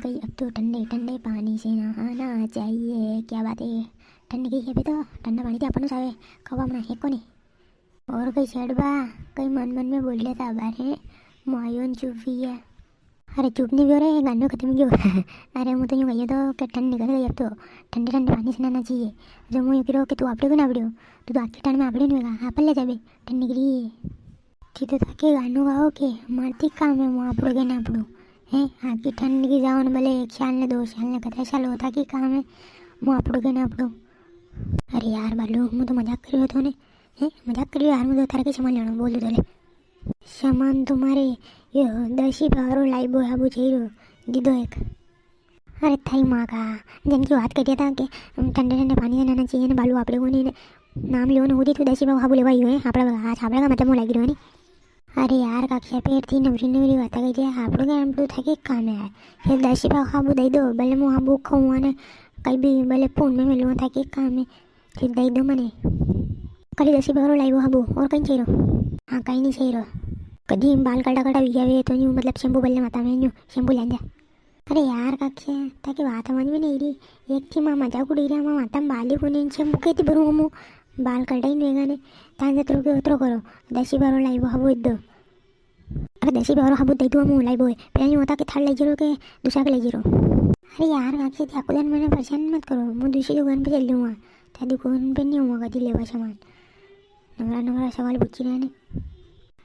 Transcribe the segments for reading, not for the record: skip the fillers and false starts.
गई, अब तो ठंडे ठंडे पानी से नहाना चाहिए। क्या बात है, ठंड गई है तो ठंडा पानी अपन सावे खवा मना है कोनी और कई छेड़बा कई मन मन में बोल लेता बारे मायोन चुपी है। अरे चुप नहीं हो रहे गानों खत्म क्यों अरे मुझे यूँ कहिए तो कि ठंड निकल गई, अब तो ठंडे ठंडे पानी से नहाना चाहिए। जो मुझे कहो कि तू आपड़े को ना आपड़ो तो आखिर ठंड में आपड़े नहीं होगा अपन ले जाबे ठंड निकली ठीक था के गानों गाओ के मारती काम है मुँह आपड़ोगे ना आपड़ो है आखिर ठंड की जाओ भले एक साल ने 2 साल ने कतरा साल होता कि काम है मुँह आपड़ोगे ना आपड़ो। अरे यार बालू मुझे तो मजाक करियो तो ने है मजाक करियो यार मुझे तारे के सामान लेना बोल दो ले सामान तुम्हारे यो 10 पारो लाइबो हाबू चाहिए दीदो एक। अरे थाई माँ का जिनकी बात करिए था कि ठंडे ठंडे पानी से नहाना चाहिए ना बालू आपड़े को नहीं नाम लियो ना होती तो 10 हाबू लेवा ही आपड़ा आज आपड़ा का मतलब मुँह लगी रही। अरे यार कक्षा पेड़ थी नवरी नवरी बात कही आपड़ो के आपड़ो था कि काम है फिर 10 हाबू दे दो भले मुँह हाबू खाऊँ ने कहीं भी भले फोन में मिलूँ था कि काम है फिर दे दो मने कल 10 पारो लाइबो हाबू और कहीं चाहिए हाँ कहीं नहीं चाहिए कभी बाल काटा काटा विया तो यूँ मतलब शैम्पू बल्ले माता में यूँ शैम्पू लेंगे। अरे यार कक्षा ताकि बात समझ में नहीं रही एक थी माँ मजाक उड़ी रहा माँ माता बाली को नहीं शैम्पू कहती भरूँ हम बाल कटा ही नहीं ने तान जत्रो के उतरो करो 10 पारो लाइबो हाबू इद्दो। अरे 10 पारो हाबू दे दो हम लाइबो है पहले यूँ होता कि थाल ले जीरो के दूसरा के ले जीरो। अरे यार कक्षा थी आपको दिन मैंने परेशान मत करो मैं दूसरी दुकान पर चल लूँगा त्या दुकान पर नहीं हुआ कभी लेवा सामान नवरा नवरा सवाल पूछी रहे ने।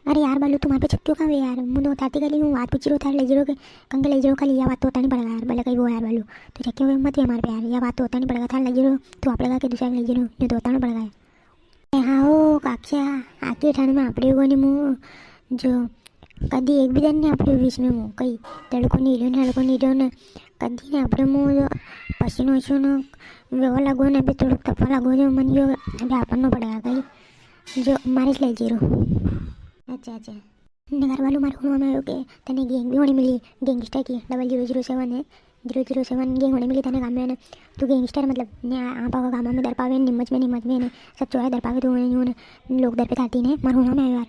अरे यार बालू तुम्हारे पे छक्क्यों कहाँ यार मुझे बताती गली हूँ बात पूछ रो थार ले जीरो के कंग ले जीरो खाली यह बात तो होता नहीं पड़ेगा यार भले कहीं वो यार बालू तो छक्क्यों मत हमारे पे यार यह बात तो होता नहीं पड़ेगा थार ले जीरो तो आपड़ेगा कि दूसरा ले जीरो जो तो होता नहीं पड़ेगा। हाँ हो काक्षा आखिर ठंड में आपड़े को नहीं मुँह जो कभी एक भी दिन नहीं आपड़े बीच में मुँह कहीं तड़को नहीं रहो न कभी नहीं आपड़े मुँह पसीनो वसीनो वो लगो ना अभी थोड़ा तफा लगो जो मन जो अभी आपन पड़ेगा कहीं जो मारे ले जीरो। अच्छा घर वालों मारे हुआ मैं ओके तने गैंग भी होने मिली गैंगस्टर की 0007 है 007 गैंग होने मिली तने काम में तो गैंगस्टर मतलब आप का काम में दर पावे निमच में ने सब चोरा दर पावे तो लोग दर पे थाती ने मार हुआ मैं यार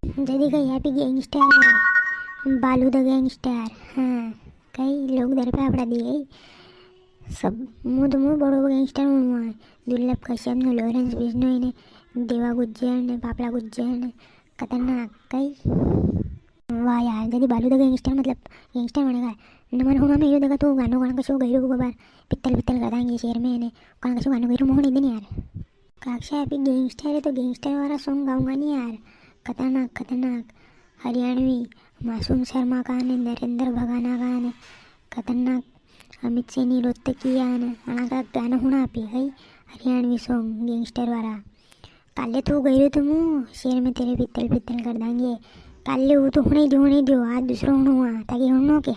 जल्दी कही हैप्पी गैंगस्टर बालू द गैंगस्टर हाँ कई लोग दर पे आपड़ा दिए सब मुँह बड़ो गैंगस्टर हुआ दुर्लभ कश्यप ने लॉरेंस बिश्नोई ने देवा गुज्जर ने पापड़ा गुज्जर ने खतरनाक कई वाह यार जल्दी बालू द गैंगस्टर मतलब गैंगस्टर बनेगा नमन होना में यो देखा तो गानों गाना कसो गई रो बार पित्तल कर देंगे शहर में ने गाना कसो गानों गई मोहन इधर यार काक्षा अभी गैंगस्टर है तो गैंगस्टर वाला सॉन्ग गाऊंगा नहीं यार खतरनाक हरियाणवी मासूम शर्मा का ने नरेंद्र भगाना का ने खतरनाक अमित सेनी रोहतकिया ने आना का गाना होना पे है हरियाणवी सॉन्ग गैंगस्टर वाला काले तो गई रो तुम शेर में तेरे पित्तल कर देंगे काले वो तो होने दो आज दूसरा होना हुआ ताकि होनो के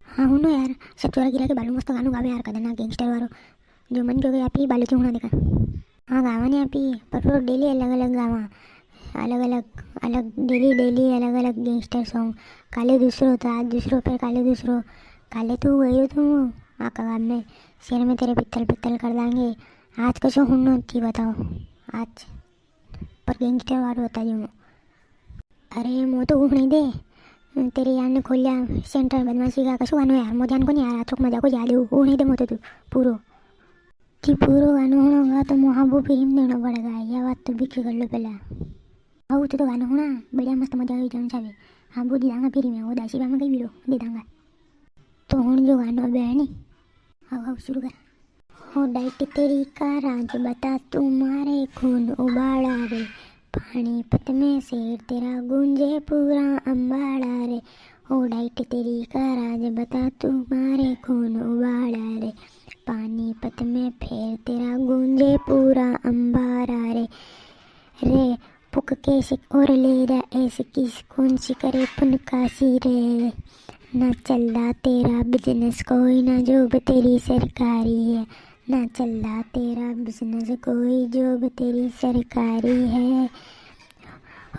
हाँ होनो यार सब चोरा गिरा के बालू मस्त गानों गावे यार खतरनाक गैंगस्टर वालों जो मन क्यों आप ही बालू क्यों होना देखा हाँ गावा ने आप ही पर डेली अलग गावा अलग डेली अलग गैंगस्टर सॉन्ग काले दूसरो तो आज दूसरों पर काले तो गई हो तुम आका गाँव में शेर में तेरे पित्तल कर देंगे आज कैसे होनो थी बताओ आज पर गैंगस्टर वालों होता जो अरे मो तो घूम नहीं दे तेरे यार ने खोल लिया सेंटर बदमाशी का कसो गानो यार मो जान को नहीं यार चौक मजा को याद वो नहीं दे मो तो तू पूरो गानो होगा तो मुँह वो फिल्म देना पड़ेगा यह बात तो बिक्री कर लो पहले हाँ तो गाना होना बढ़िया मस्त मजा आई जाना चाहिए हाँ वो दे देंगा फिर मैं वो 10 में कहीं भी दे देंगा तो हूँ जो गाना बहनी हाँ शुरू कर हो डाइट तेरी का राज बता तुम्हारे खून उबाड़ा रे पानीपत में शेर तेरा गूंजे पूरा अम्बाड़ा रे हो डाइट तेरी का राज बता तुम्हारे खून उबाड़ा रे पानीपत में फेर तेरा गूंजे पूरा अम्बाड़ा रे पुक के और ले रहा ऐसे किस कौन सी करे पुनकासी रे ना चल रहा तेरा बिजनेस कोई ना जॉब तेरी सरकारी है ना चल रहा तेरा बिजनेस कोई जॉब तेरी सरकारी है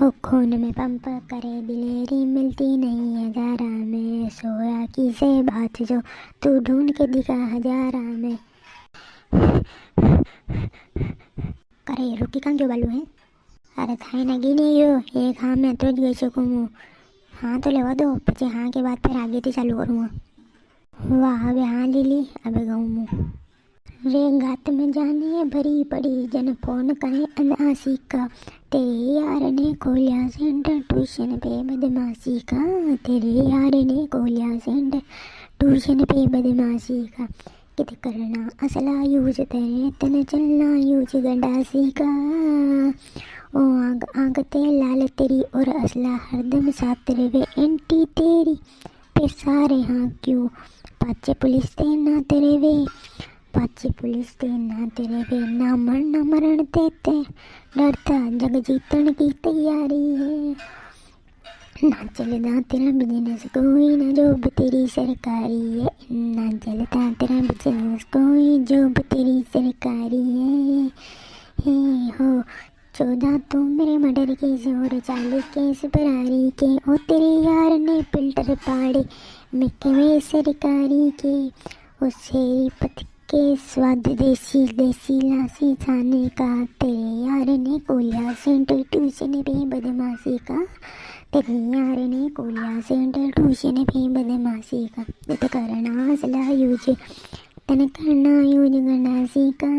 हो खून में पंप करे दिलेरी मिलती नहीं हजारा में सोया की से बात जो तू ढूंढ के दिखा हजारा में करे रुकी कहाँ जो बालू है अरे थाई नगी नहीं हो एक हाँ मैं तो गई सकूँ हाँ तो लेवा दो पीछे हाँ के बाद फिर आगे थी चालू करूँगा वाह अबे हाँ लीली अबे गाँव में रे गात में जाने भरी पड़ी जन फोन करे अनासी का तेरे यार ने खोलिया सेंटर ट्यूशन पे बदमाशी का तेरे यार ने खोलिया सेंटर ट्यूशन पे बदमाशी का कित करना असला यूज तेरे तन चलना यूज गंडासी का ओ आग आग ते लाल तेरी और असला हरदम साथ रे एंटी तेरी पे सारे हाँ क्यों पाचे पुलिस ते ना तेरे वे पाची पुलिस ते ना तेरे वे ना मरण देते डरता जग जीतने की तैयारी है ना चलता तेरा बिजनेस कोई ना जॉब तेरी सरकारी है ना चलता तेरा बिजनेस कोई जॉब तेरी सरकारी है हो 14 तो मेरे मर्डर केस और 40 केस बरारी के ओ तेरे यार ने फिल्टर पाड़े मिक्के में सरकारी के उसे पथ के स्वाद देसी देसी लासी खाने का तेरे यार ने कोलिया सेंटर ट्यूशन पे बदमाशी का तेरे यार ने कोलिया सेंटर ट्यूशन पे बदमाशी का तो करना असला यूज तन करना यूज गंडासी का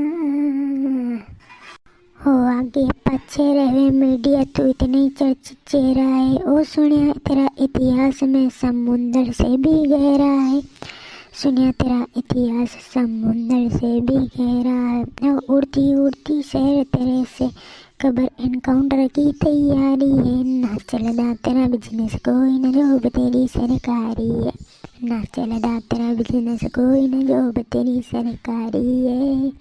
हो आगे पीछे रहे मीडिया तू इतनी चर्चित चेहरा है ओ सुनिया तेरा इतिहास में समुंदर से भी गहरा है सुनिया तेरा इतिहास समुंदर से भी गहरा है उड़ती उड़ती शहर तेरे से खबर एनकाउंटर की तैयारी है ना चलदा तेरा बिजनेस कोई ना जॉब तेरी सरकारी है ना चलदा तेरा बिजनेस कोई ना जॉब तेरी सरकारी है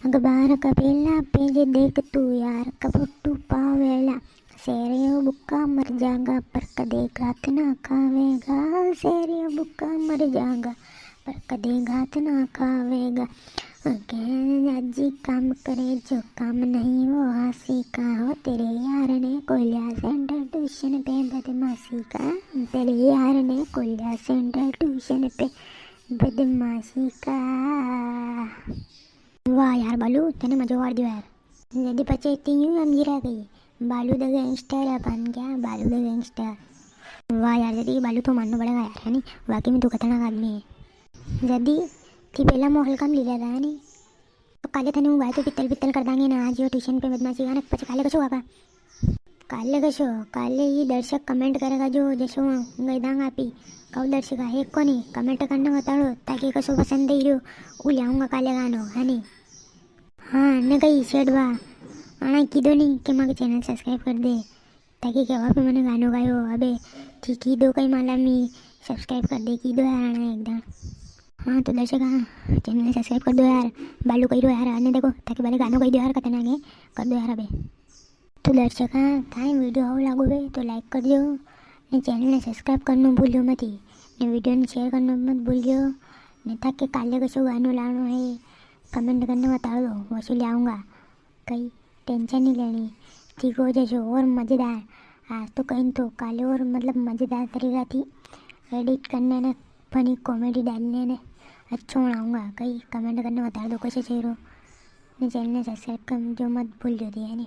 अखबार का पहला पेज देख तू यार कपटू पावेला शेरियो बुक्का मर जागा पर कदे घात ना खावेगा शेरियो बुक्का मर जागा पर कदे घात ना खावेगा अजी काम करे जो काम नहीं वो हासी का हो तेरे यार ने कोलिया सेंटर ट्यूशन पे बदमाशी का तेरे यार ने कोलिया सेंटर ट्यूशन पे बदमाशी का वाह यार बालू तने मजा वार दियो यार यदि पचे इतनी हम गिरा गई बालू द गैंगस्टर अपन क्या बालू द गैंगस्टर वाह यार यदि बालू तो मानना पड़ेगा यार है नहीं वाकई में तो खतरनाक आदमी है यदि कि पहला मोहल काम ले लिया था है नहीं तो काले थने हुआ तो पित्तल कर देंगे ना आज यो ट्यूशन पे बदमाशी गाना पचे काले कसो आका काले ही दर्शक कमेंट करेगा जो जसो गईदांग आपी कौ दर्शक है कोनी कमेंट करना बताड़ो ताकि कसो पसंद ही रहो उ लाऊंगा काले गानो है नहीं हाँ न कही शेडवा आना कीधो नहीं कि मारे चैनल सब्सक्राइब कर दे ताकि क्या पे मैंने गानो गायो अबे ठीक ही दो कई माला में सब्सक्राइब कर दे कीधो यार आना एकदम हाँ तो दर्शक हाँ चैनल सब्सक्राइब कर दो यार बालू कही दो यार आने देखो ताकि पहले गानो कही दो यार खतरनाक है कर दो यार अबे तो दर्शक हाँ थाई वीडियो हो लागू बे तो लाइक कर दो ने चैनल ने सब्सक्राइब करना भूलियो मत ने वीडियो ने शेयर करना मत भूलियो ने ताकि काले कसो गानो लानो है कमेंट करने बता दो वैसे ले आऊँगा कहीं टेंशन नहीं लेनी ठीक हो जैसे और मज़ेदार आज तो कहीं तो काले और मतलब मज़ेदार तरीका थी एडिट करने ने फनी कॉमेडी डालने ने अच्छा बनाऊँगा कहीं कमेंट करने बता दो कैसे शेयर हो ने चैनल ने सब्सक्राइब कर जो मत भूल जो दिया नहीं।